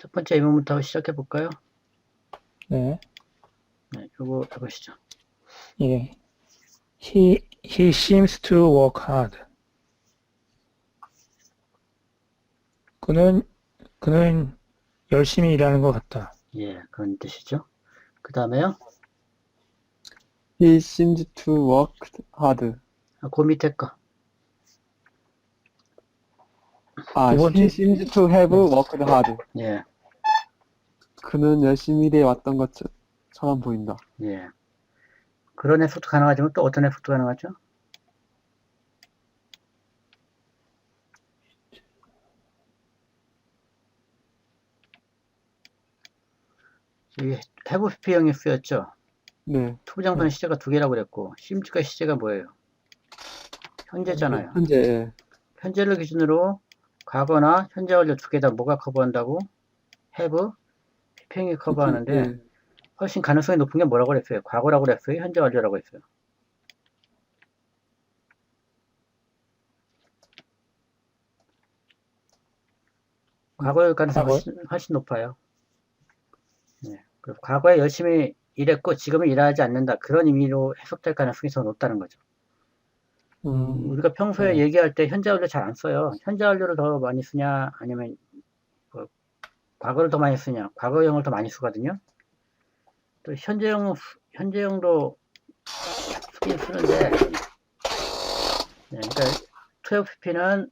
첫 번째 의문부터 시작해 볼까요? 네. 네, 요거 해보시죠. 예. He seems to work hard. 그는 열심히 일하는 것 같다. 예, 그런 뜻이죠. 그 다음에요. He seems to work hard. 그 밑에 거. 두 번째. He seems to have worked hard. 예, 그는 열심히 일해 왔던 것처럼 보인다. 예. 그런 해석도 가능하지만 또 어떤 해석도 가능하죠? 여기 have PP형이 쓰였죠? 네. 투부정사는 네. 시제가 두 개라고 그랬고 심지가 시제가 뭐예요? 현재잖아요. 현재, 예. 현재를 기준으로 과거나 현재 완료 두 개 다 뭐가 커버한다고? have, PP형이 커버하는데 예. 훨씬 가능성이 높은 게 뭐라고 그랬어요? 과거라고 그랬어요? 현재 완료라고 했어요? 과거의 가능성이 훨씬 높아요. 네. 그래서 과거에 열심히 일했고 지금은 일하지 않는다. 그런 의미로 해석될 가능성이 더 높다는 거죠. 우리가 평소에 얘기할 때 현재 완료 잘 안 써요. 현재 완료를 더 많이 쓰냐 아니면 과거를 더 많이 쓰냐. 과거형을 더 많이 쓰거든요. 또 현재형도 쓰긴 쓰는데 네, 그러니까 12pp는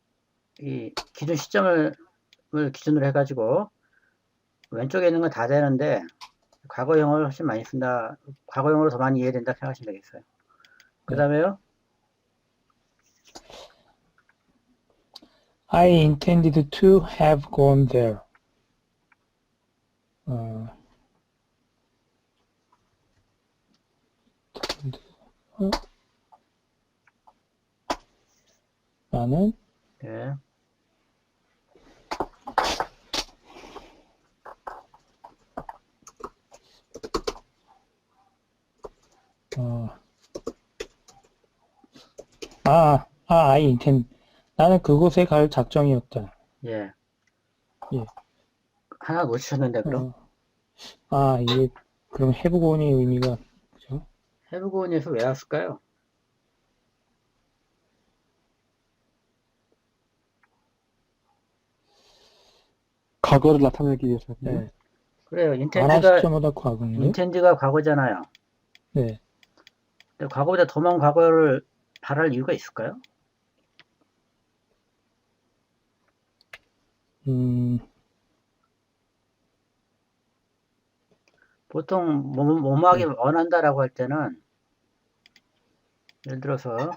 이 기준 시점을 기준으로 해가지고 왼쪽에 있는 건 다 되는데 과거형을 훨씬 많이 쓴다. 과거형으로 더 많이 이해된다 생각하시면 되겠어요. 그 다음에요. I intended to have gone there. 나는 네. I intend. 나는 그곳에 갈 작정이었다. 예. 예. 하나 놓치셨는데 그럼? 이게 그럼 have gone의 의미가 그죠? have gone에서 왜 왔을까요? 과거를 나타내기 위해서. 네. 그래요. 안한 시점보다 과거인가요? 인텐드가 과거잖아요. 네. 근데 과거보다 더 먼 과거를 바랄 이유가 있을까요? 보통 뭐뭐하기 원한다라고 할 때는 예를 들어서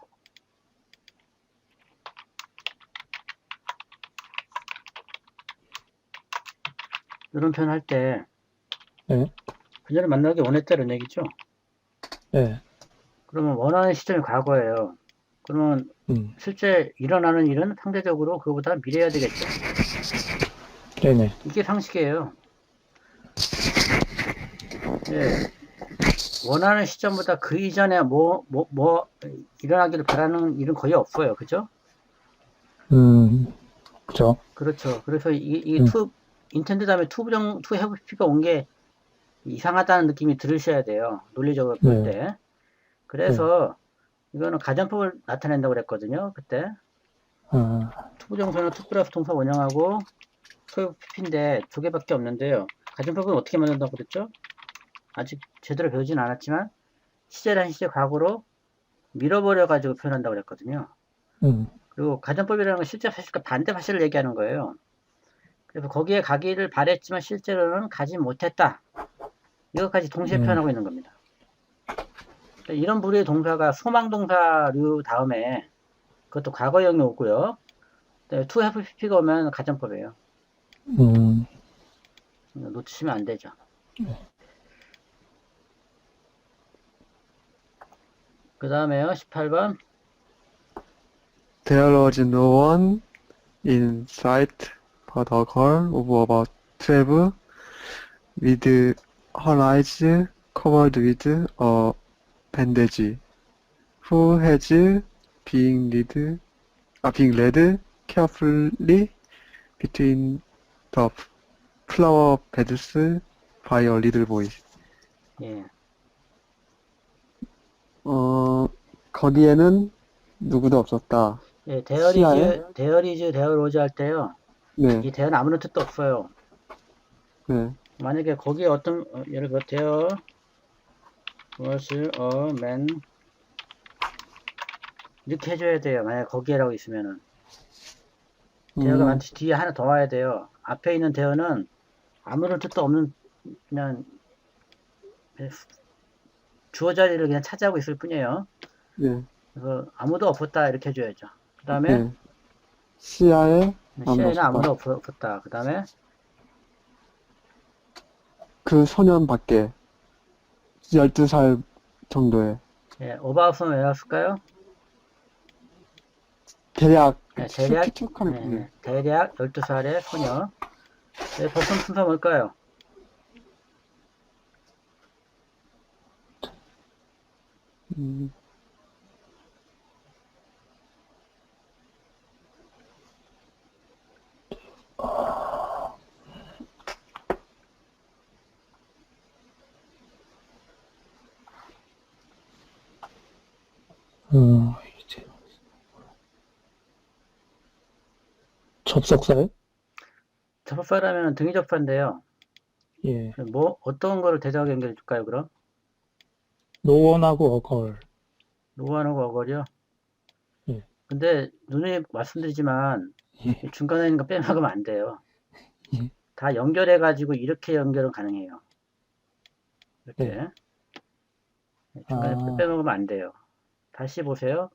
이런 표현 할 때 네. 그녀를 만나기 원했다는 얘기죠. 네. 그러면 원하는 시점이 과거예요. 그러면 실제 일어나는 일은 상대적으로 그거보다 미래야 되겠죠. 네네. 이게 상식이에요. 예. 원하는 시점보다 그 이전에 일어나기를 바라는 일은 거의 없어요. 그죠? 그죠. 그렇죠. 그래서 인텐드 다음에 투 have pp가 온 게 이상하다는 느낌이 들으셔야 돼요. 논리적으로 볼 때. 그래서 이거는 가정법을 나타낸다고 그랬거든요. 그때. 투부정사는 투 플러스 동사 원형하고 투 have pp인데 두 개밖에 없는데요. 가정법은 어떻게 만든다고 그랬죠? 아직 제대로 배우진 않았지만 시제란 시제 과거로 밀어버려가지고 표현한다고 그랬거든요. 그리고 가정법이라는 건 실제 사실과 반대 사실을 얘기하는 거예요. 그래서 거기에 가기를 바랬지만 실제로는 가지 못했다. 이것까지 동시에 표현하고 있는 겁니다. 이런 부류의 동사가 소망동사류 다음에 그것도 과거형이 오고요. to have pp가 오면 가정법이에요. 놓치시면 안 되죠. 그 다음에요. 18번. There was no one in sight but a girl of about 12 with her eyes covered with a bandage who has been led carefully between the flower beds by a little boy. 예. 거기에는 누구도 없었다. 예, 시야에? 데어리즈 할 때요. 네, 이 대어는 아무런 뜻도 없어요. 네, 만약에 거기에 예를 들어, 데어 was a man. 이렇게 해줘야 돼요. 만약에 거기에라고 있으면은. 대어가 반드시 뒤에 하나 더 와야 돼요. 앞에 있는 대어는 아무런 뜻도 없는, 그냥, 주어 자리를 그냥 차지하고 있을 뿐이에요. 네, 그래서 아무도 없었다. 이렇게 해줘야죠. 그 다음에, 네. 시야에 아무도 시야에는 아무도 없었다. 없었다. 그 다음에, 그 소년 밖에 12살 정도의 예, 오바웃은 왜 왔을까요? 대략 네, 대략, 추측하는 네, 분이 대략 12살의 소녀. 네, 버튼 순서 뭘까요? 음, 이제 접속사요? 접속사라면 등위 접사인데요. 예. 뭐, 어떤 거를 대적하게 연결해 줄까요, 그럼? 노원하고 어걸. 노안하고 어거리요? 예. 근데, 누누이 말씀드리지만, 예. 중간에 있는 거 빼먹으면 안 돼요. 예. 다 연결해가지고 이렇게 연결은 가능해요. 이렇게. 네. 중간에 아, 빼먹으면 안 돼요. 다시 보세요.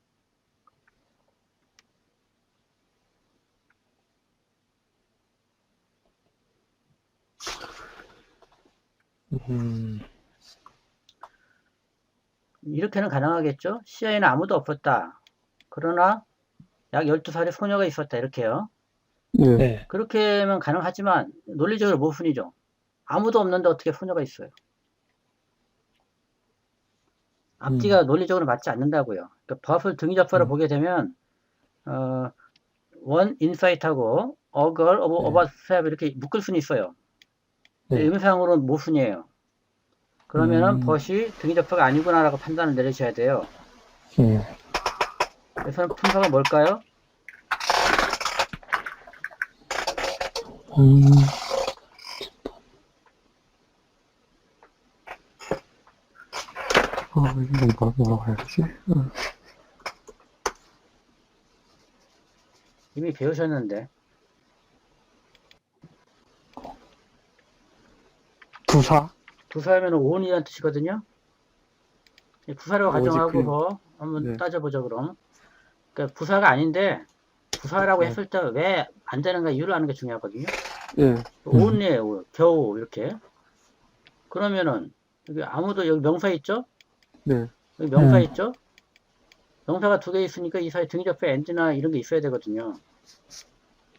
음, 이렇게는 가능하겠죠? 시야에는 아무도 없었다. 그러나, 약 12살의 소녀가 있었다. 이렇게요. 네, 네. 그렇게 하면 가능하지만, 논리적으로 모순이죠. 아무도 없는데 어떻게 소녀가 있어요? 앞뒤가 논리적으로 맞지 않는다고요. 그러니까 버블 등위 접사를 보게 되면 원 인사이트하고 어걸 네. 어바웃 팹 이렇게 묶을 수는 있어요. 근데 네. 의미상으로는 모순이에요. 그러면은 벗이 등위 접사가 아니구나라고 판단을 내리셔야 돼요. 예. 그래서 품사가 뭘까요? 음, 이거 뭐라고 해야 되지? 이미 배우셨는데. 부사? 부사하면 온이라는 뜻이거든요. 부사라고 오직 가정하고 한번 네. 따져보죠 그럼. 그러니까 부사가 아닌데 부사라고 네. 했을 때 왜 안 되는가 이유를 아는 게 중요하거든요. 예, 온이에요. 겨우 이렇게. 그러면은 여기 아무도 여기 명사 있죠? 네, 여기 명사 있죠? 명사가 두 개 있으니까 이 사이 등접해 엔드나 이런 게 있어야 되거든요.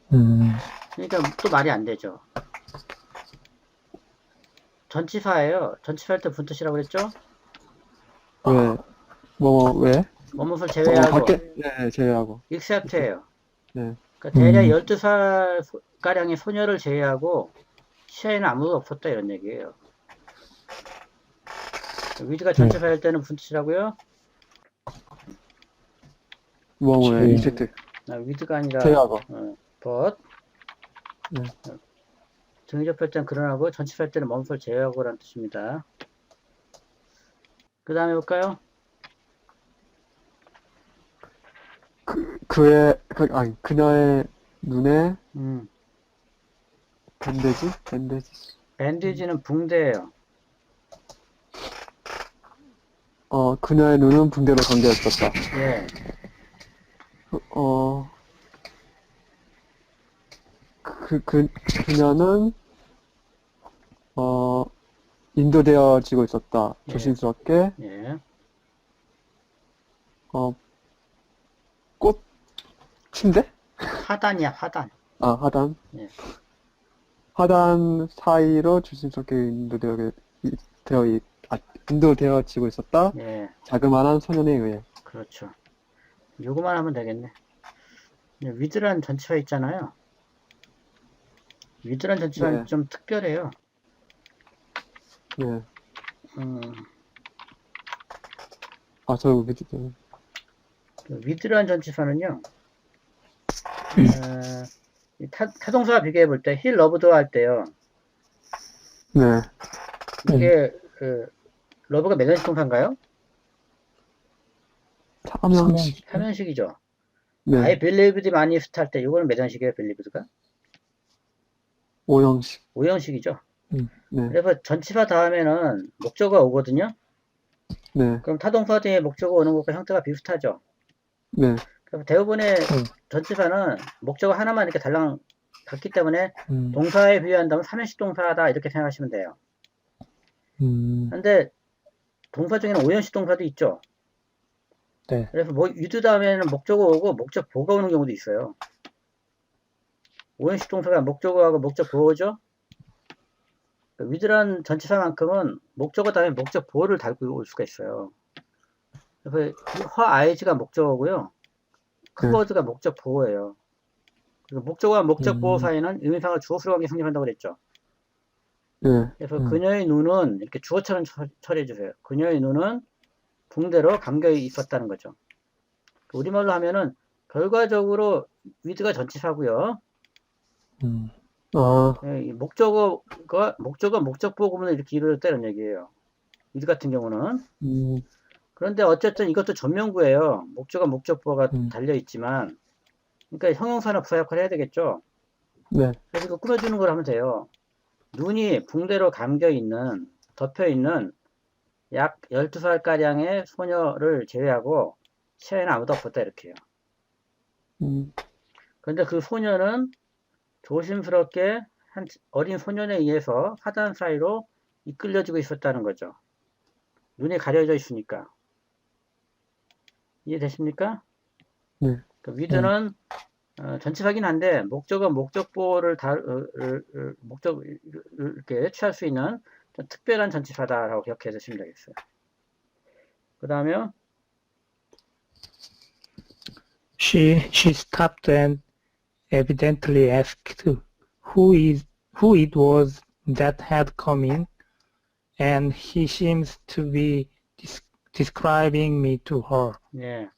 그러니까 또 말이 안 되죠. 전치사예요. 전치사 할 때 무슨 뜻이라고 그랬죠? 왜, 왜? 뭐뭇을 제외하고 밖에, 네, 제외하고. except예요. 네, 그러니까 대략 12살 가량의 소녀를 제외하고 시야에는 아무도 없었다 이런 얘기예요. 위드가 전치사 할 때는 무슨 뜻이라고요? 왜, 이펙트. 위드가 아니라 제외하고. but 네. 등위접할 때는 그러나고 전치사 할 때는 뭐뭇을 제외하고 라는 뜻입니다. 그 다음에 볼까요? 그녀의 눈에 밴드지? 밴디지는 붕대예요. 그녀의 눈은 붕대로 감겨있었다. 예. 그녀는, 인도되어지고 있었다. 예. 조심스럽게, 예. 침대? 하단이야, 하단. 하단. 예. 하단 사이로 조심스럽게 인도되어지고 있었다. 예. 자그마한 소년에 의해. 그렇죠. 요거만 하면 되겠네. 위드란 전치사 있잖아요. 위드란 전치사는 네. 좀 특별해요. 네. 음, 아, 저 위드 때문에. 그 위드란 전치사는요, 이 타동사와 비교해 볼 때, he loved 할 때요, 네. 이게, 러브가 매전식 동사인가요? 삼형식. 삼형식이죠. 네. I believed manifest 할 때, 이거는 매전식이에요, believed가? 오형식. 오형식이죠. 네. 그래서 전치사 다음에는 목적어가 오거든요. 네. 그럼 타동사 뒤에 목적어 오는 것과 형태가 비슷하죠. 네. 그럼 대부분의 전치사는 목적어 하나만 이렇게 달랑 같기 때문에 음, 동사에 비유한다면 삼형식 동사다 이렇게 생각하시면 돼요. 음, 근데 동사 중에는 오형식 동사도 있죠. 네. 그래서 뭐 위드 다음에는 목적어 오고 목적 보가 오는 경우도 있어요. 오형식 동사가 목적어하고 목적 보어죠. 위드란 전치사만큼은 목적어 다음에 목적 보어를 달고 올 수가 있어요. 그래서 허 아이즈가 목적어고요. 커버드가 목적 보어예요. 그래서 목적어와 목적 보어 사이는 의미상의 주어수로 관계 성립한다고 그랬죠. 네. 그래서 그녀의 눈은 이렇게 주어처럼 처리해 주세요. 그녀의 눈은 붕대로 감겨 있었다는 거죠. 우리말로 하면은 결과적으로 위드가 전치사고요. 아, 목적어 목적 보어 구문을 이렇게 이루어졌다는 얘기예요. 위드 같은 경우는. 그런데 어쨌든 이것도 전면구예요. 목적어 목적 보어가 달려 있지만, 그러니까 형용사나 부사 역할을 해야 되겠죠. 네. 그래서 이거 꾸며주는 걸 하면 돼요. 눈이 붕대로 감겨 있는, 덮여 있는 약 12살가량의 소녀를 제외하고 시야에는 아무도 없었다 이렇게요. 그런데 그 소녀는 조심스럽게 한 어린 소년에 의해서 화단 사이로 이끌려지고 있었다는 거죠. 눈이 가려져 있으니까. 이해되십니까? 네. 그 위드는 전치사긴 한데 목적어 목적보를 목적 이렇게 취할 수 있는 좀 특별한 전치사다라고 기억해 주시면 되겠어요. 그 다음에 She stopped and evidently asked who it was that had come in, and he seems to be describing me to her. 예,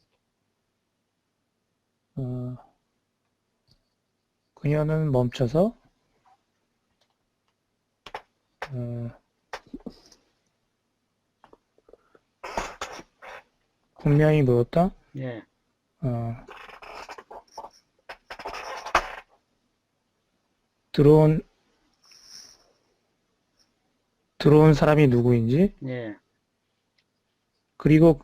그녀는 멈춰서 분명히 물었다. 예, 들어온 사람이 누구인지, 예, 그리고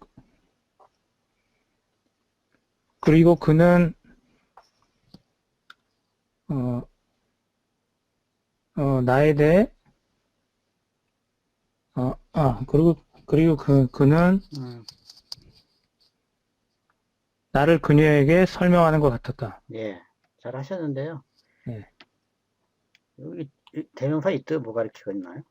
그는 나에 대해 그리고 그는 나를 그녀에게 설명하는 것 같았다. 예, 잘 하셨는데요. 네. 여기 대명사 이때 뭐 가르치고 있나요?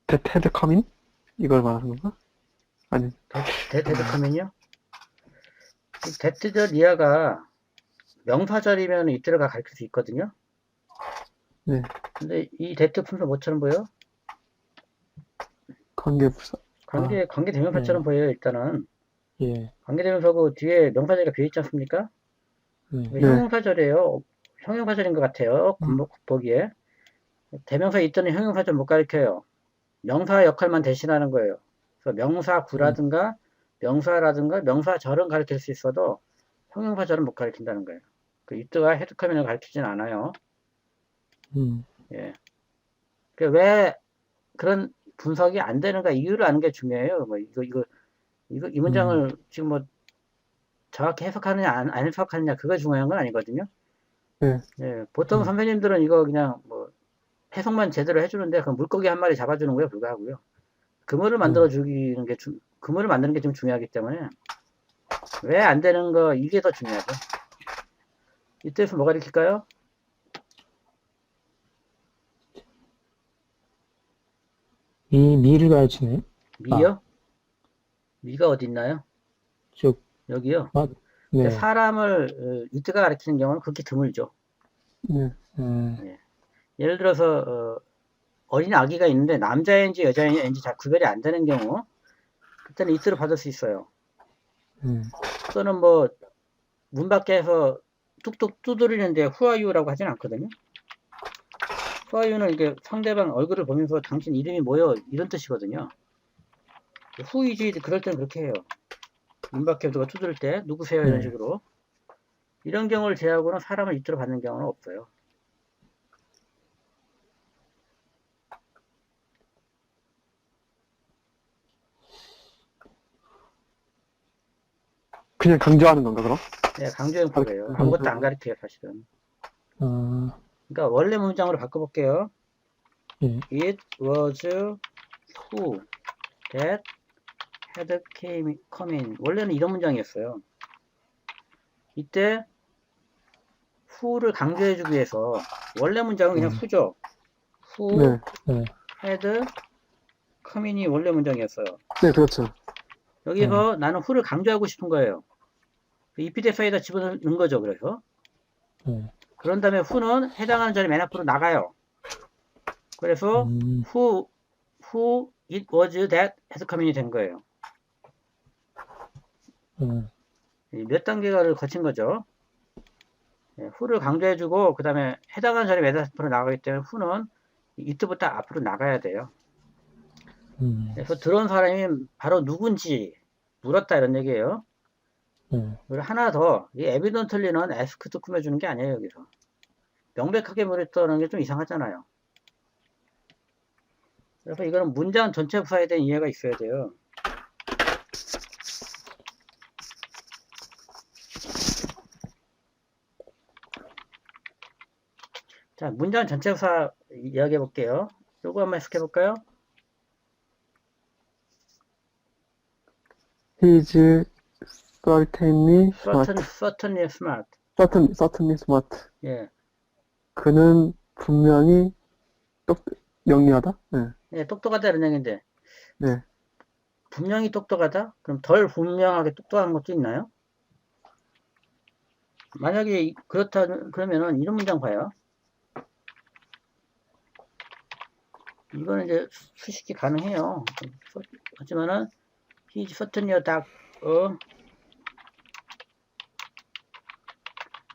That had come in? 이걸 말하는 건가? 아니. 데드커민이요? 데트절 이하가 명사절이면 이때가 가르칠 수 있거든요. 네. 근데 이 데트 품사 뭐처럼 보여? 관계부사. 관계 대명사처럼 보여요, 일단은. 예. 관계 대명사고 뒤에 명사절이 비어있지 않습니까? 네. 형용사절이에요. 형용사절인 것 같아요. 보기에. 대명사 있더니 형용사절 못 가르쳐요. 명사 역할만 대신하는 거예요. 그래서 명사구라든가 명사라든가 명사절은 가르칠 수 있어도 형용사절은 못 가르친다는 거예요. 그 이때가 헤드커민을 가르치진 않아요. 예. 왜 그런 분석이 안 되는가 이유를 아는 게 중요해요. 뭐 이 문장을 지금 뭐 정확히 해석하느냐 안 해석하느냐 그거 중요한 건 아니거든요. 네. 예. 보통 선배님들은 이거 그냥 뭐 해석만 제대로 해주는데 그 물고기 한 마리 잡아주는 거에 불과하고요. 그물을 만들어 주기는 게 그물을 만드는 게 좀 중요하기 때문에 왜 안 되는 거, 이게 더 중요하죠. 이때에서 뭐가 읽힐까요? 이 미를 가르치네. 미요? 미가 어디 있나요? 쭉. 여기요. 네. 사람을 이때가 가리키는 경우는 그렇게 드물죠. 네. 예를 들어서 어린 아기가 있는데 남자인지 여자인지 잘 구별이 안 되는 경우, 그때는 이때로 받을 수 있어요. 또는 뭐 문 밖에서 뚝뚝 두드리는데 who are you라고 하진 않거든요. who are you는 이게 상대방 얼굴을 보면서 당신 이름이 뭐요? 이런 뜻이거든요. who is it? 그럴 때는 그렇게 해요. 문 밖에 누가 두드릴 때 누구세요? 이런 식으로. 이런 경우를 제외하고는 사람을 이때로 받는 경우는 없어요. 그냥 강조하는 건가, 그럼? 네, 강조형법이에요. 아무것도 안 가르쳐요, 사실은. 그러니까 원래 문장으로 바꿔볼게요. It was who that had come in. 원래는 이런 문장이었어요. 이때 who를 강조해주기 위해서 원래 문장은 그냥 who죠. who had come in이 원래 문장이었어요. 네, 그렇죠. 여기서 나는 who를 강조하고 싶은 거예요. if 대사에다 집어넣는 거죠. 그래서 그런 다음에 who는 해당하는 자리 맨 앞으로 나가요. 그래서 who it was that had come in이 된 거예요. 몇 단계가를 거친 거죠. who를 강조해주고 그 다음에 해당하는 자리 맨 앞으로 나가기 때문에 who는 it부터 앞으로 나가야 돼요. 그래서 들어온 사람이 바로 누군지 물었다 이런 얘기예요. 그리고 하나 더, 이 evidently는 ask도 꾸며주는 게 아니에요. 여기서 명백하게 물었다는 게 좀 이상하잖아요. 그래서 이거는 문장 전체 부사에 대한 이해가 있어야 돼요. 자, 문장 전체 부사 이야기해 볼게요. 요거 한번 해석해 볼까요? He's certainly smart. certainly smart. certainly smart. 예. 그는 분명히 영리하다? 네. 예, 똑똑하다 이런 얘기인데. 네. 분명히 똑똑하다? 그럼 덜 분명하게 똑똑한 것도 있나요? 만약에 그러면은 이런 문장 봐요. 이거는 이제 수식이 가능해요. 하지만은 he's certainly a doctor.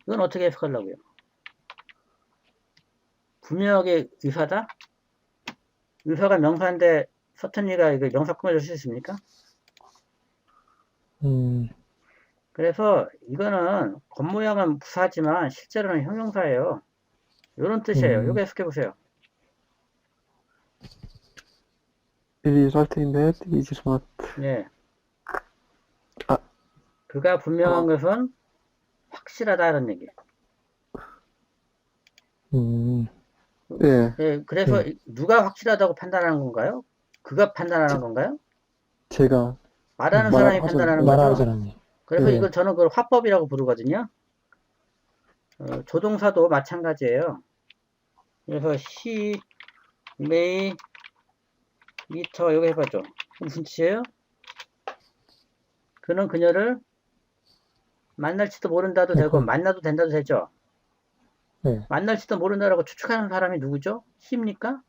이건 어떻게 해석하려고요? 분명하게 의사다? 의사가 명사인데 certainly가 이거 명사 꾸며줄 수 있습니까? 그래서 이거는 겉모양은 부사지만 실제로는 형용사예요. 이런 뜻이에요. 이거 해석해 보세요. It is certain that he is smart. 예. 아. 그가 분명한 것은 확실하다 이런 얘기. 네. 예, 그래서 누가 확실하다고 판단하는 건가요? 그가 판단하는 건가요? 제가 말하는 사람이 판단하는 말하는 거죠. 사람이. 그래서 네. 이걸 저는 그걸 화법이라고 부르거든요. 조동사도 마찬가지예요. 그래서 she may meet 여기 해봐죠. 무슨 뜻이에요? 그는 그녀를 만날지도 모른다도 되고 만나도 된다도 되죠. 네. 만날지도 모른다라고 추측하는 사람이 누구죠? he입니까?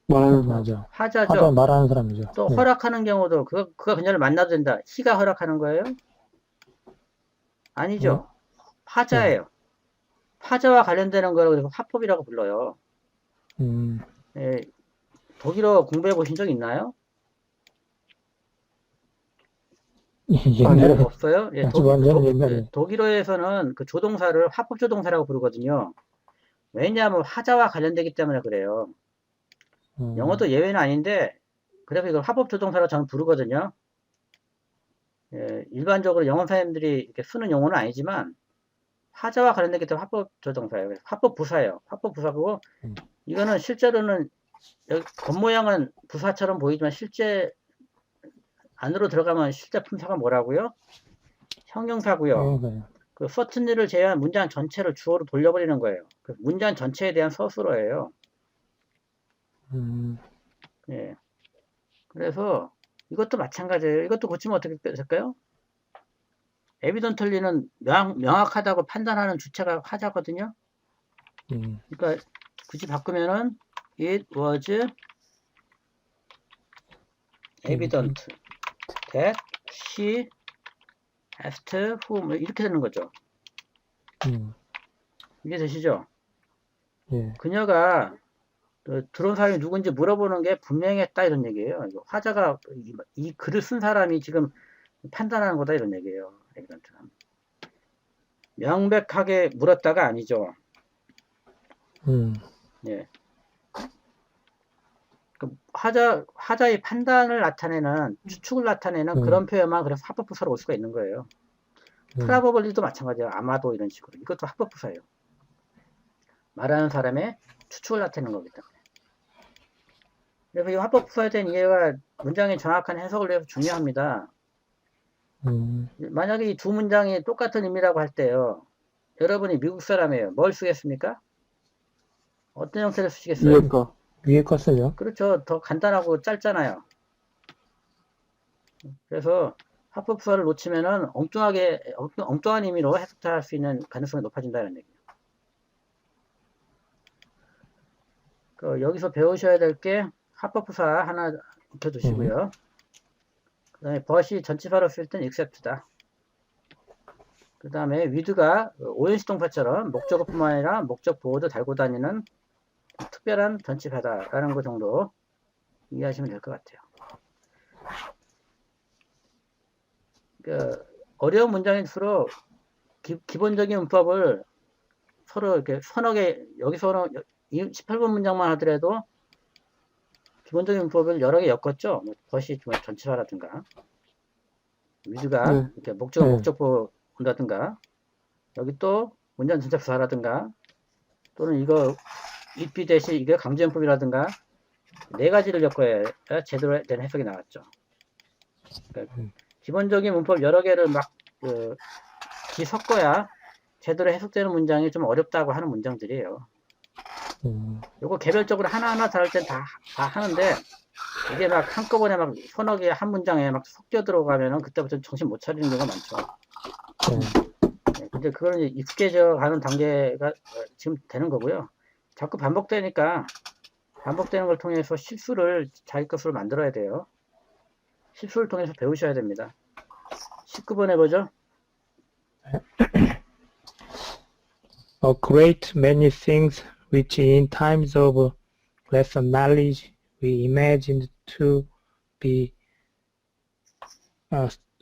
말하는 맞아. 하자죠. 말하는 사람이죠. 또 네. 허락하는 경우도 그가 그녀를 만나도 된다. he가 허락하는 거예요? 아니죠. 하자예요. 하자와 관련되는 거라고 그래서 화법이라고 불러요. 예, 독일어 공부해 보신 적 있나요? 옛날에 없어요? 예, 아주 완전 옛날에. 독일어에서는 그 조동사를 화법 조동사라고 부르거든요. 왜냐하면 하자와 관련되기 때문에 그래요. 영어도 예외는 아닌데 그래서 이걸 화법 조동사라고 저는 부르거든요. 예, 일반적으로 영어 선생님들이 이렇게 쓰는 용어는 아니지만 하자와 관련되기 때문에 화법 조동사예요. 그래서 화법 부사예요. 화법 부사고 이거는 실제로는 여기 겉모양은 부사처럼 보이지만 실제 안으로 들어가면 실제 품사가 뭐라고요? 형용사고요. 네. 그 certainly를 제외한 문장 전체를 주어로 돌려버리는 거예요. 그 문장 전체에 대한 서술어예요. 예. 그래서 이것도 마찬가지예요. 이것도 고치면 어떻게 될까요? 에비던털리는 명확하다고 판단하는 주체가 화자거든요. 그러니까 굳이 바꾸면은 it was evident that she asked whom 이렇게 되는 거죠. 이게 되시죠? 예. 그녀가 들어온 사람이 누군지 물어보는 게 분명했다 이런 얘기예요. 화자가 이 글을 쓴 사람이 지금 판단하는 거다 이런 얘기예요. 에비던트는. 명백하게 물었다가 아니죠. 예. 그 화자의 판단을 나타내는 추측을 나타내는 그런 표현만 그래서 합법부사로 올 수가 있는 거예요. 프라버블리도 마찬가지예요. 아마도 이런 식으로. 이것도 합법부사예요. 말하는 사람의 추측을 나타내는 거기 때문에. 그래서 이 합법부사에 대한 이해가 문장의 정확한 해석을 위해서 중요합니다. 만약에 이 두 문장이 똑같은 의미라고 할 때요. 여러분이 미국 사람이에요. 뭘 쓰겠습니까? 어떤 형태를 쓰시겠어요? 위에 거 쓰죠. 그렇죠. 더 간단하고 짧잖아요. 그래서 합법부사를 놓치면은 엉뚱한 의미로 해석할 수 있는 가능성이 높아진다는 얘기예요. 여기서 배우셔야 될 게 합법부사 하나 익혀두시고요. 그 다음에 but이 전치사로 쓸 땐 except다. 그 다음에 with가 오형식 동사처럼 목적어뿐만 아니라 목적 보호도 달고 다니는 특별한 전치사다라는 거 정도 이해하시면 될 것 같아요. 어려운 문장일수록 기본적인 문법을 서로 이렇게 서너 개, 여기서는 18번 문장만 하더라도 기본적인 문법을 여러 개 엮었죠. 버시 전치사라든가, 위드가 이렇게 목적보 온다든가, 여기 또 문장 전치사라든가, 또는 이거 입비 대신 이게 강제문법이라든가 네 가지를 엮어야 제대로 된 해석이 나왔죠. 그러니까 기본적인 문법 여러 개를 막 섞어야 제대로 해석되는 문장이 좀 어렵다고 하는 문장들이에요. 요거 개별적으로 하나하나 다룰 땐 다 하는데 이게 막 한꺼번에 막 서너 개 한 문장에 막 섞여 들어가면은 그때부터 정신 못 차리는 경우가 많죠. 네, 근데 그거는 이제 익숙해져 가는 단계가 지금 되는 거고요. 자꾸 반복되니까 반복되는 걸 통해서 실수를 자기 것으로 만들어야 돼요. 실수를 통해서 배우셔야 됩니다. 19번 해보죠. A great many things which in times of lesser knowledge we imagined to be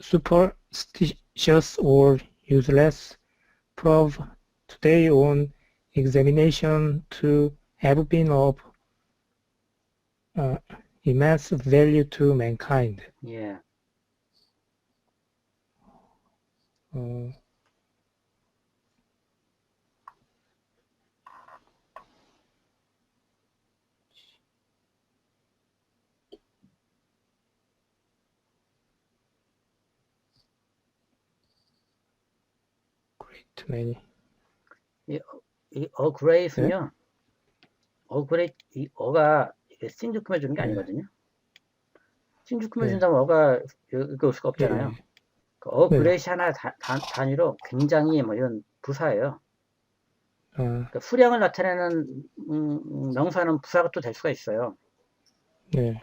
superstitious or useless prove today on examination to have been of immense value to mankind. 예. great many. 이 great은요. great 이 어가 싱주 꾸며주는 게 아니거든요. 싱주 꾸며준다면 어가 읽을 수가 없잖아요. great이 하나의 단위로 굉장히 뭐 이런 부사예요. 그러니까 수량을 나타내는 명사는 부사가 또 될 수가 있어요.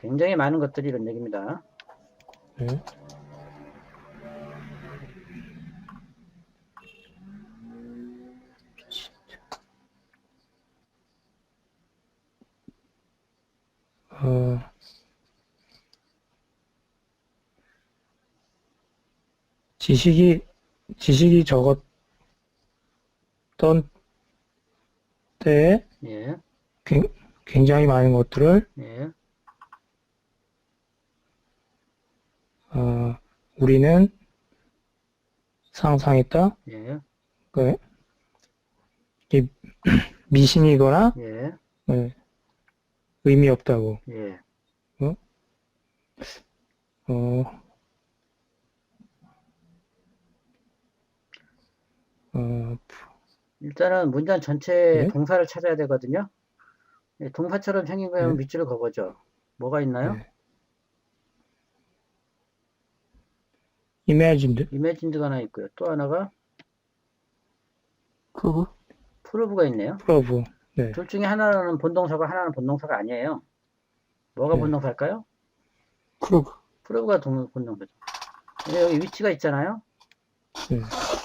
굉장히 많은 것들이 이런 얘기입니다. 지식이 적었던 때에 예. 굉장히 많은 것들을 예. 우리는 상상했다. 예. 미신이거나 예. 의미 없다고. 예. 일단은 문장 전체의 네? 동사를 찾아야 되거든요. 예, 동사처럼 생긴 거면 네? 밑줄을 그어보죠. 뭐가 있나요? 네. imagined, imagined가 하나 있고요. 또 하나가 프로브? prove가 있네요. prove, 네, 둘 중에 하나는 본동사고 하나는 본동사가 아니에요. 뭐가 네, 본동사일까요? 프로브. prove가 본동사죠. 근데 여기 위치가 있잖아요. 네,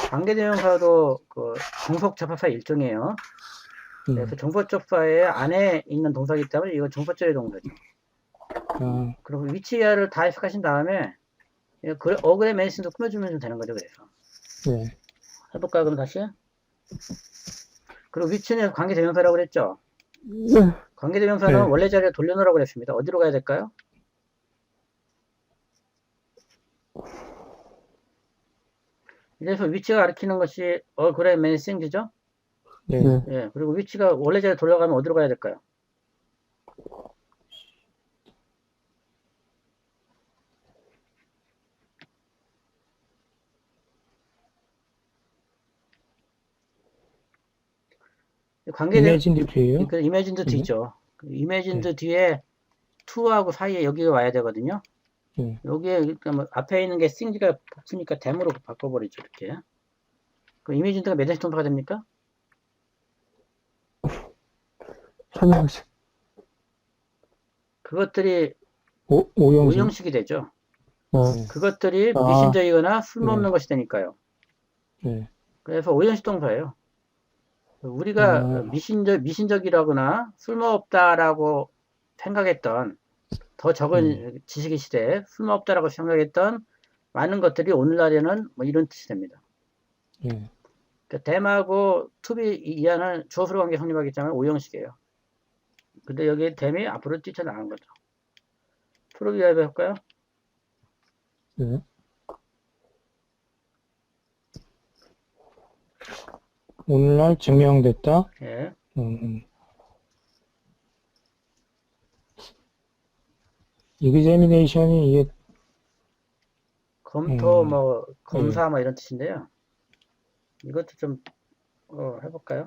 관계대명사도 그 종속접합사 일종이에요. 그래서 종속접사의 안에 있는 동사이기 때문에 이건 종속절의 동사죠. 그리고 위치를 다 해석하신 다음에 어그레 맨신도 꾸며주면 되는 거죠. 그래서 네, 해볼까요? 그럼 다시. 그리고 위치는 관계대명사라고 그랬죠. 네. 관계대명사는 네. 원래 자리에 돌려놓으라고 그랬습니다. 어디로 가야 될까요? 그래서 위치가 가리키는 것이 어그레 맨신이죠. 네, 네. 예. 그리고 위치가 원래 자리에 돌아가면 어디로 가야 될까요? 관계대 imagined 뒤에요? 그 imagined 뒤죠. imagined 뒤에 to하고 사이에 여기가 와야 되거든요. 네. 여기에 그러니까 뭐 앞에 있는 게 sing가 복수니까 them으로 바꿔버리죠. 이렇게. 그 imagined가 몇 단식 동사가 됩니까? 설명하시. 그것들이 오형식. 오형식이 되죠. 네, 그것들이 아. 미심적이거나 쓸모없는 네. 것이 되니까요. 네, 그래서 오형식 동사예요. 우리가 아. 미신적이라거나 쓸모없다라고 생각했던 더 적은 지식의 시대에 쓸모없다라고 생각했던 많은 것들이 오늘날에는 뭐 이런 뜻이 됩니다. 네, 그러니까 them하고 to be 이하는 주어수로 관계 성립하기 때문에 오형식이에요. 근데 여기 them이 앞으로 뛰쳐나간 거죠. 프로비 해볼까요? 네. 오늘날 증명됐다. 예. examination이 이게 검토, 뭐, 검사, 뭐 이런 뜻인데요. 이것도 좀, 해볼까요?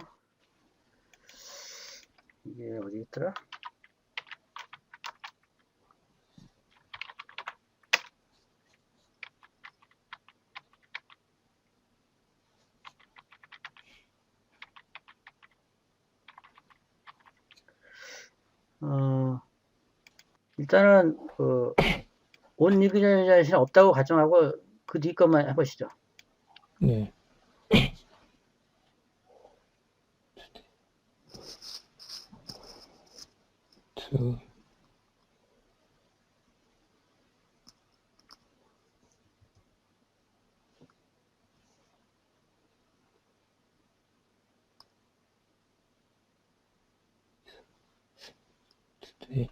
이게 어디 있더라? 일단은, 온 이그제미네이션이 없다고 가정하고, 그 뒤 것만 해보시죠. 네. to today.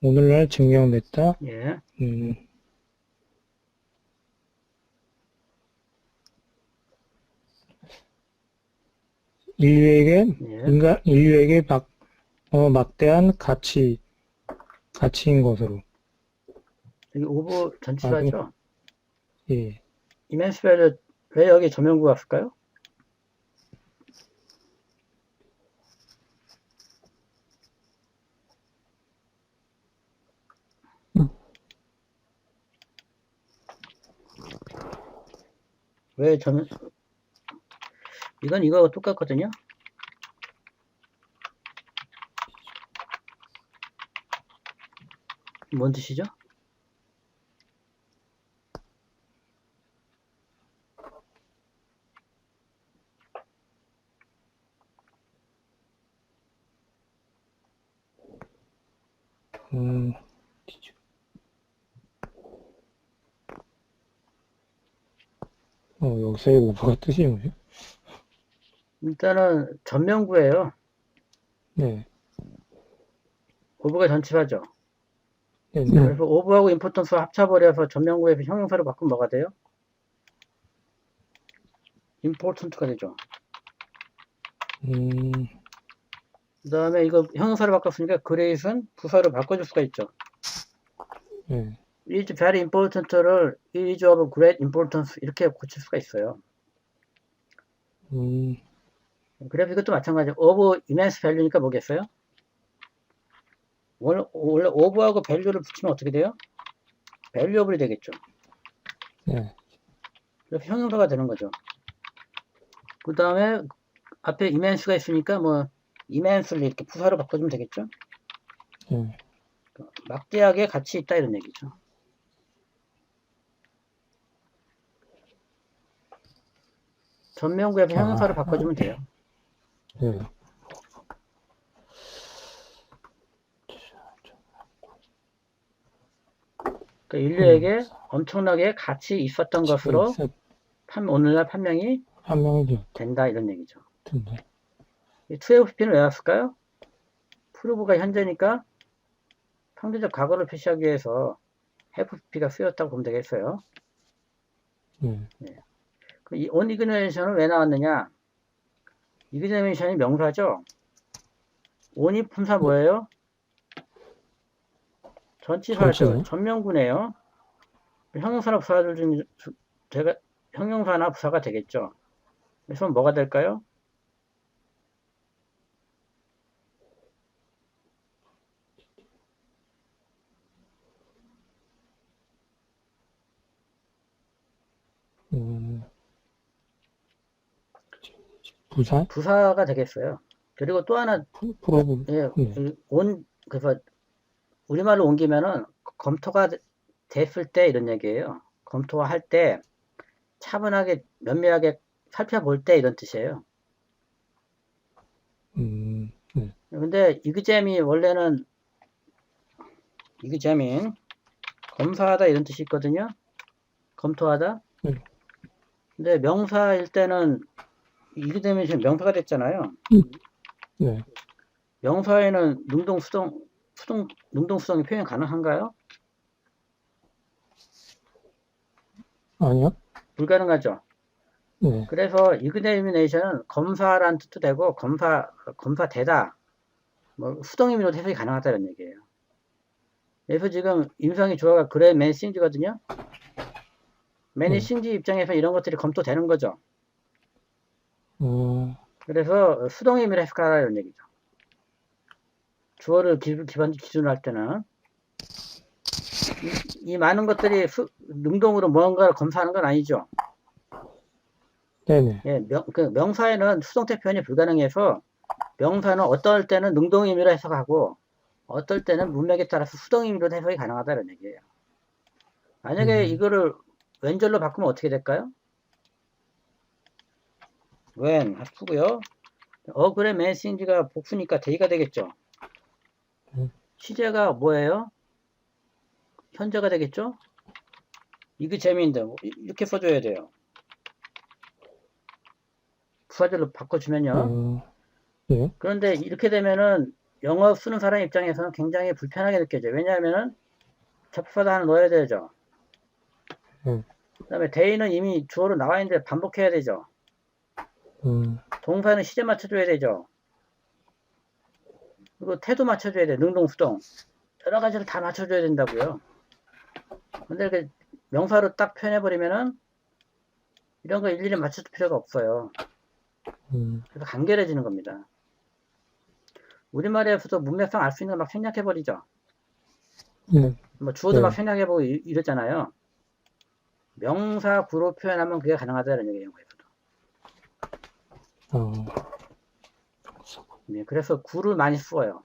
오늘날 증명됐다. 예. 인류에게 예. 인류에게 막대한 가치인 것으로. 여기 오브 전치사죠? 예. 이멘스 밸류, 왜 여기 조명구가 없을까요? 왜 조명, 이건 이거하고 똑같거든요? 뭔 뜻이죠? 여기서의 오버가 뜻이 뭐죠? 일단은 전명구예요. 네. 오브가 전치사죠. 네. 그래서 오브하고 임포턴스 합쳐버려서 전명구에서 형용사로 바꾸면 뭐가 돼요? important가 되죠. 그 다음에 이거 형용사로 바꿨으니까 great은 부사로 바꿔줄 수가 있죠. 예. is very important를 is of great importance 이렇게 고칠 수가 있어요. 그래서 이것도 마찬가지. of immense value니까 뭐겠어요? 원래 of하고 value를 붙이면 어떻게 돼요? valuable이 되겠죠. 예. 그래서 형용사가 되는 거죠. 그 다음에 앞에 immense가 있으니까 뭐 immense를 이렇게 부사로 바꿔주면 되겠죠. 예. 막대하게 가치 있다 이런 얘기죠. 전명구에서 형용사로 바꿔주면 돼요. 예. 그러니까 인류에게 엄청나게 가치 있었던 것으로 오늘날 판명이 한 명이 된다 이런 얘기죠. 된다. 이 2FP는 왜 왔을까요? 프로브가 현재니까 상대적 과거를 표시하기 위해서 FP가 쓰였다고 보면 되겠어요. 예. 이 on ignition은 왜 나왔느냐? ignition이 명사죠. on이 품사 뭐예요? 전치사죠. 전치사요? 전명구네요. 형용사나 부사들 중 형용사나 부사가 되겠죠. 그래서 뭐가 될까요? 부산? 부사가 되겠어요. 그리고 또 하나, 프로브. 예, 예. 그래서 우리말로 옮기면은 검토가 됐을 때 이런 얘기예요. 검토할 때 차분하게 면밀하게 살펴볼 때 이런 뜻이에요. 예. 근데 이그잼이 원래는 이그잼인 검사하다 이런 뜻이 있거든요. 검토하다. 네. 근데 명사일 때는 이그잼이 지금 명사가 됐잖아요. 네. 명사에는 능동수동이 표현 가능한가요? 아니요. 불가능하죠. 네. 그래서 examination은 검사라는 뜻도 되고 검사되다, 뭐 수동의미로도 해석이 가능하다 이런 얘기예요. 그래서 지금 임상희 주어가 그래 맨싱지거든요. 맨싱지 입장에서 이런 것들이 검토되는 거죠. 그래서 수동의미로 해석하라 이런 얘기죠. 주어를 기준으로 할 때는 이 많은 것들이 능동으로 뭔가를 검사하는 건 아니죠. 네네. 예, 명사에는 수동태 표현이 불가능해서 명사는 어떨 때는 능동의미로 해석하고 어떨 때는 문맥에 따라서 수동의미로 해석이 가능하다는 얘기예요. 만약에 이거를 왼절로 바꾸면 어떻게 될까요? when 하고요. 그래 맨싱지가 복수니까 대의가 되겠죠. 시제가 뭐예요? 현재가 되겠죠? 이게 재미인데 이렇게 써줘야 돼요. 부사절로 바꿔주면요. 예. 그런데 이렇게 되면은 영어 쓰는 사람 입장에서는 굉장히 불편하게 느껴져요. 왜냐하면은 접수사도 하나 넣어야 되죠. 그 다음에 대의는 이미 주어로 나와 있는데 반복해야 되죠. 동사는 시제 맞춰줘야 되죠. 그리고 태도 맞춰줘야 돼. 능동수동. 여러 가지를 다 맞춰줘야 된다고요. 근데 이렇게 명사로 딱 표현해버리면은 이런 거 일일이 맞출 필요가 없어요. 그래서 간결해지는 겁니다. 우리말에서도 문맥상 알 수 있는 거 막 생략해버리죠. 뭐 주어도 막 생략해보고 이러잖아요. 명사 구로 표현하면 그게 가능하다는 얘기예요. 네, 그래서 구를 많이 써요.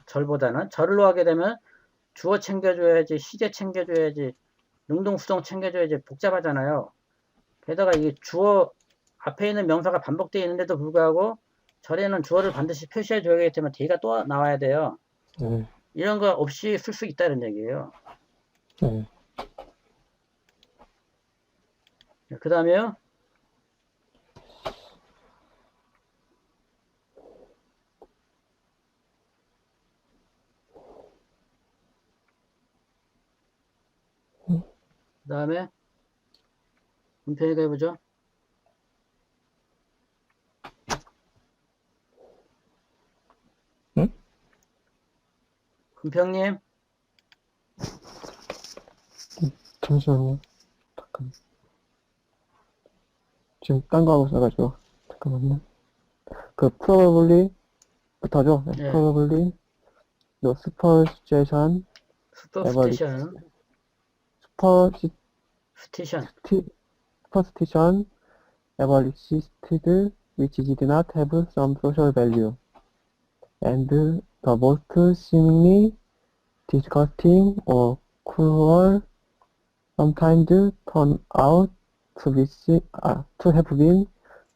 절보다는 절로 하게 되면 주어 챙겨줘야지, 시제 챙겨줘야지, 능동수동 챙겨줘야지 복잡하잖아요. 게다가 이게 주어 앞에 있는 명사가 반복되어 있는데도 불구하고 절에는 주어를 반드시 표시해줘야 하기 때문에 대가 또 나와야 돼요. 이런 거 없이 쓸 수 있다는 얘기예요. 그 다음에요. 그 다음에 문편이가 해보죠. 은평님, 잠시만요. 잠깐. 지금 딴 거 하고 있어가지고. 잠깐만요. 그 probably부터죠. 네, 네. probably the superstition 슈퍼스티션, superstition 스티션, ever existed which did not have some social value, and the most seemingly disgusting or cruel sometimes turn out to have been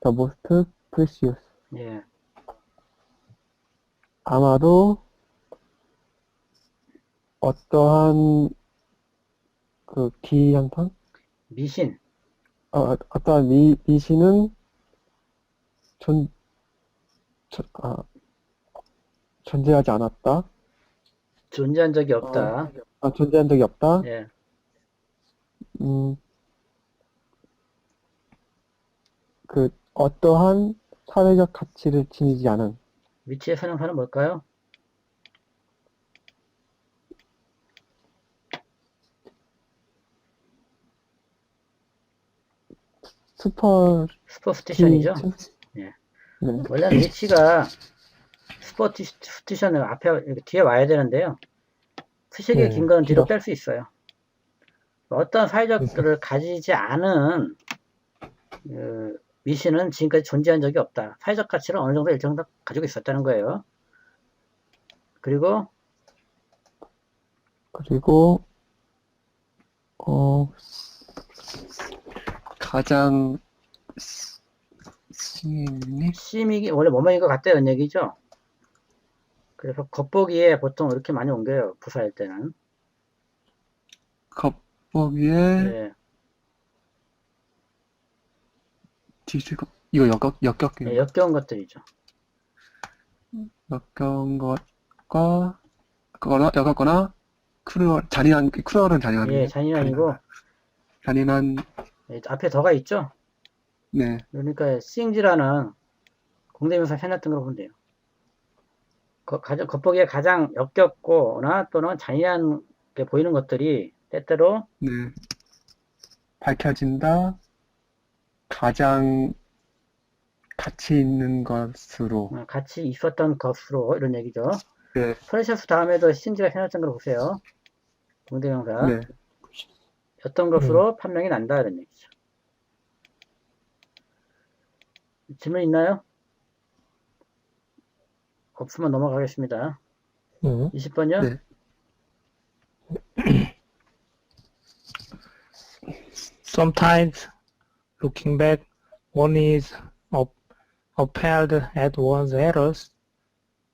the most precious. 예, 아마도 어떠한 그 기향판? 미신, 어떠한 미신은 존, 존재하지 않았다. 존재한 적이 없다. 존재한 적이 없다. 예, 그 어떠한 사회적 가치를 지니지 않은 위치의 선행사는 뭘까요? 슈퍼스티션이죠. 예. 네. 원래는 위치가 슈퍼스티션을 앞에 이렇게 뒤에 와야 되는데요. 수식이 네, 긴 거는 뒤로 뒤로. 뺄 수 있어요. 어떤 사회적들을 가지지 않은 그 미신은 지금까지 존재한 적이 없다. 사회적 가치를 어느 정도 일정 가지고 있었다는 거예요. 그리고 가장 심히 심이 원래 뭐뭐인 것 같다는 얘기죠. 그래서 겉보기에 보통 이렇게 많이 옮겨요. 부사일 때는. 겉보기에 예, 이거 역겹게 예, 역겨운 것들이죠. 역겨운 것과 역겹거나 쿨은 잔인한 예, 잔인한이고 잔인한 예, 앞에 더가 있죠. 네 그러니까 싱지라는 공대명사 해놨던 걸 보면 돼요. 겉보기에 가장 역겹거나 또는 잔인하게 보이는 것들이 때때로 네. 밝혀진다 가장 가치 있는 것으로 같이 있었던 것으로 이런 얘기죠. 네, 프레셔스 다음에도 싱지가 해놨던 걸 보세요. 공대명사 네. 어떤 것으로 판명이 난다 이런 얘기죠. 질문 있나요? 없으면 넘어가겠습니다. 20번요? 네. Sometimes, looking back, one is appalled at one's errors.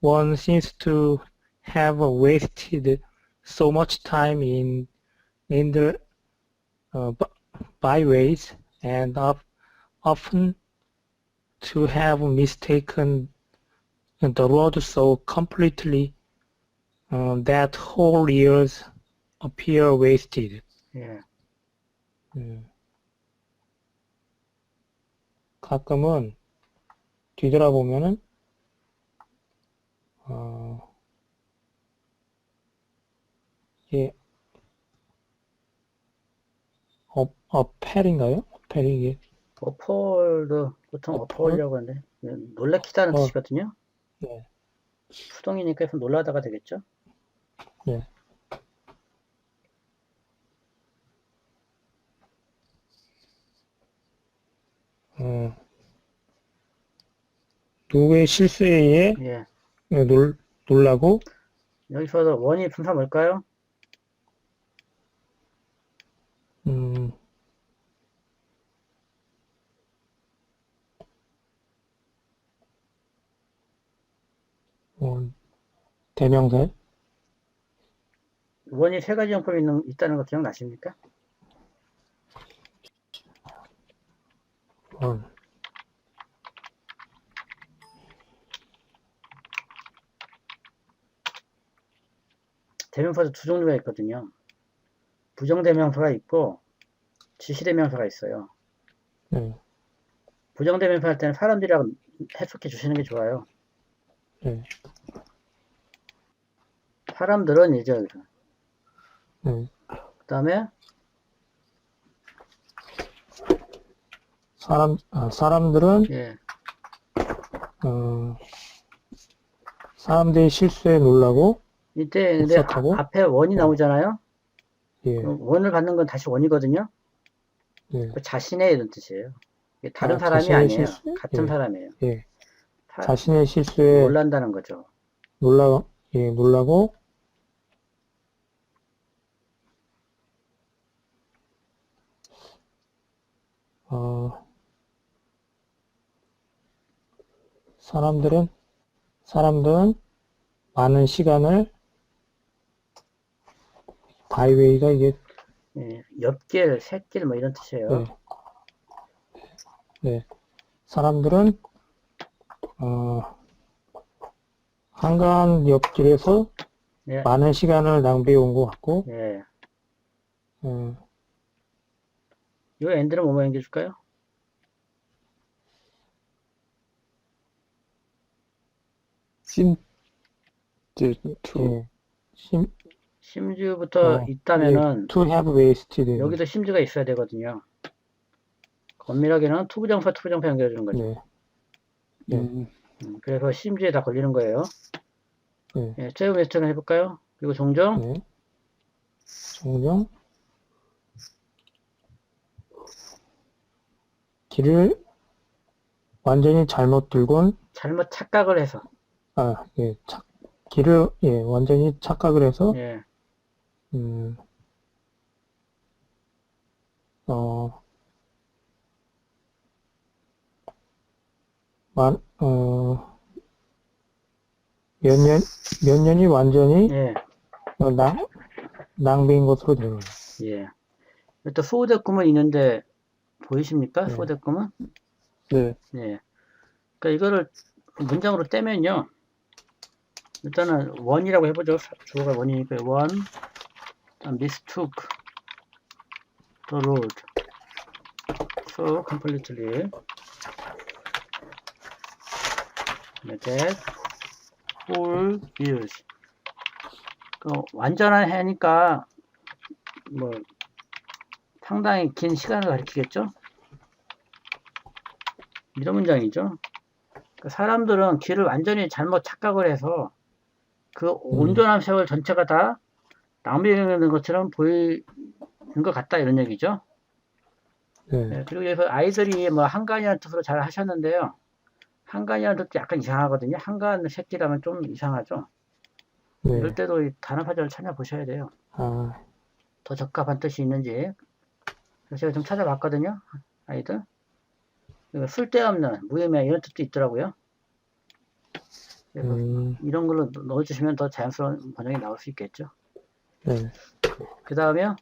One seems to have wasted so much time in the byways and often to have mistaken the road so completely that whole years appear wasted. 예. 가끔은 뒤돌아보면은 이게 어펠인가요? 어펠이 이게 어폴도 보통 어폴이라고 하는데 놀래키다는 뜻이거든요. 네. 수동이니까 좀 놀라다가 되겠죠. 네. 누구의 실수에 의해 예. 놀라고 여기서도 원이 분사 뭘까요? 대명사 원이 세 가지 형법이 있다는 거 기억나십니까? 대명사도 두 종류가 있거든요. 부정대명사가 있고 지시대명사가 있어요. 네. 부정대명사 할 때는 사람들이라고 해석해 주시는 게 좋아요. 네. 사람들은 이제 네. 그 다음에 사람들은 예, 사람들이 실수에 놀라고 이때 근데 복사하고 앞에 원이 네. 나오잖아요. 예, 그 원을 받는 건 다시 원이거든요. 예. 그 자신의 이런 뜻이에요. 이게 다른 사람이 자신의 아니에요. 실수, 같은 사람이에요. 예. 사- 자신의 실수에 놀란다는 거죠. 놀라고 어, 사람들은 많은 시간을 바이웨이가 이게 예, 옆길, 샛길 뭐 이런 뜻이에요. 네, 네. 사람들은 한가한 옆길에서 예, 많은 시간을 낭비해 온 것 같고 예. 어, 이 엔드는 뭐뭐 연결줄까요? seem to 예. 심, 심주부터 예, 있다면은 to have wasted 여기도 심주가 있어야 되거든요. 엄밀하게는 투부정사 연결해주는 거죠. 네, 네. 그래서 심주에 다 걸리는 거예요. 네, 예, 최후 웨스트는 해볼까요? 그리고 종종 네. 종종 길을 완전히 잘못 들곤 잘못 착각을 해서 예, 길을 완전히 착각을 해서 예, 음, 어, 만, 어, 몇 년이 완전히 예, 낭비인 것으로 되는 거예요. 예. 또 소대꿈은 있는데 보이십니까? 네. 소대꿈은? 네, 예. 그러니까 이거를 문장으로 떼면요. 일단은 원이라고 해보죠. 주어가 원이니까 원 mistook the road so completely that all years. 그 완전한 해니까 뭐 상당히 긴 시간을 가리키겠죠. 이런 문장이죠. 그 사람들은 길을 완전히 잘못 착각을 해서 그 온전한 세월 전체가 다 낭비되는 것처럼 보이는 것 같다 이런 얘기죠. 네, 네, 그리고 여기서 아이들이 뭐 한간이라는 뜻으로 잘 하셨는데요. 한간이라는 뜻도 약간 이상하거든요. 한간 새끼라면 좀 이상하죠. 네. 이럴 때도 이 단어파절을 찾아보셔야 돼요. 아, 더 적합한 뜻이 있는지. 그래서 제가 좀 찾아봤거든요. 아이들. 쓸데없는, 무의미한 이런 뜻도 있더라고요. 그래서 이런 걸로 넣어주시면 더 자연스러운 번역이 나올 수 있겠죠. 네, 그 다음에요.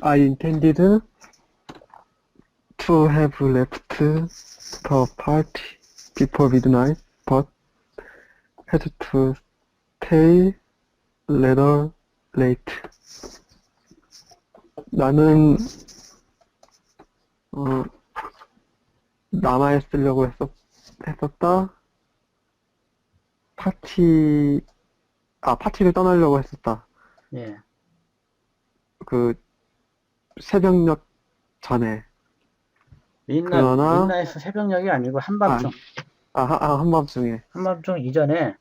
I intended to have left the party before midnight, but had to stay rather late. 나는 남아 있으려고 했었다. 파티를 떠나려고 했었다. 예. 그 새벽녘 전에. 그러나 민나잇 새벽녘이 아니고 한밤중. 한밤중에. 한밤중 이전에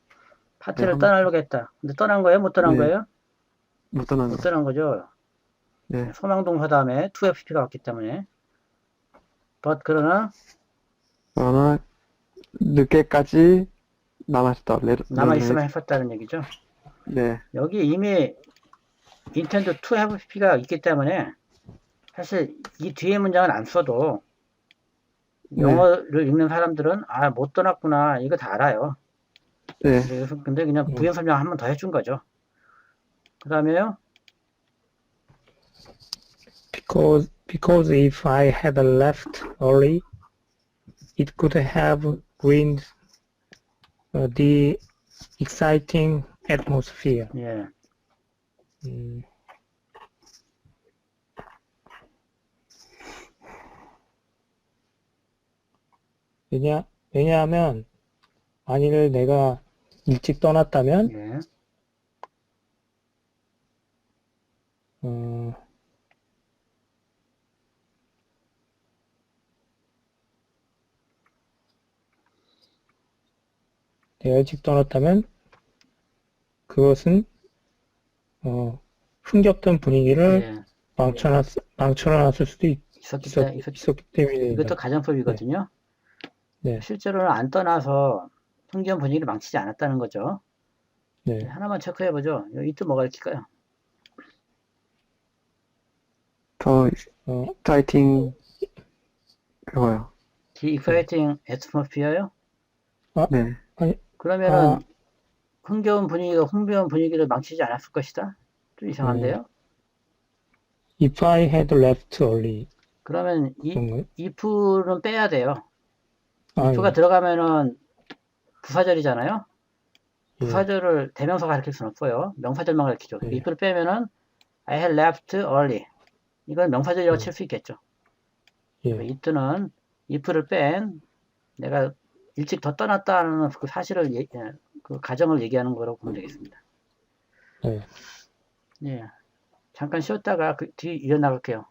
파티를 네, 떠나려고 했다. 근데 떠난 거예요? 못 떠난 네. 거예요? 못 떠난 못 거. 떠난 거죠. 네. 소망동사 다음에 2FP가 왔기 때문에. 그러나 늦게까지 남아있다. 남아있으면 했었다는 얘기죠. 네. 여기 이미 intend to have pp가 있기 때문에 사실 이 뒤에 문장은 안 써도 영어를 읽는 사람들은 못 떠났구나 이거 다 알아요. 네. 그래서 근데 그냥 부연 설명 한 번 더 해준 거죠. 그 다음에요. because if I had left early, it could have ruined the exciting atmosphere. 예. 왜냐하면 만일 내가 일찍 떠났다면, 예. 어, 내가 일찍 떠났다면, 그것은, 흥겹던 분위기를 예. 망쳐놨을 수도 있었기 때문에. 이것도 가정법이거든요. 네. 실제로는 안 떠나서 풍경 분위기를 망치지 않았다는 거죠. 네. 하나만 체크해보죠. 이때 뭐가 있을까요? 더 어, exciting 그거요. The exciting atmosphere요? 네. 그러면은 흥겨운 분위기를 망치지 않았을 것이다. 좀 이상한데요. if I had left early. 그러면 그런가요? if는 빼야 돼요. 아, if가 예. 들어가면은 부사절이잖아요. 예. 부사절을 대명사 가리킬 수는 없어요. 명사절만 가리키죠. 예. if를 빼면은 I had left early. 이건 명사절이라고 칠 수 있겠죠. 예. it는 if를 뺀 내가 일찍 더 떠났다는 그 사실을 그 가정을 얘기하는 거라고 보면 되겠습니다. 네. 예. 잠깐 쉬었다가 뒤 이어나갈게요.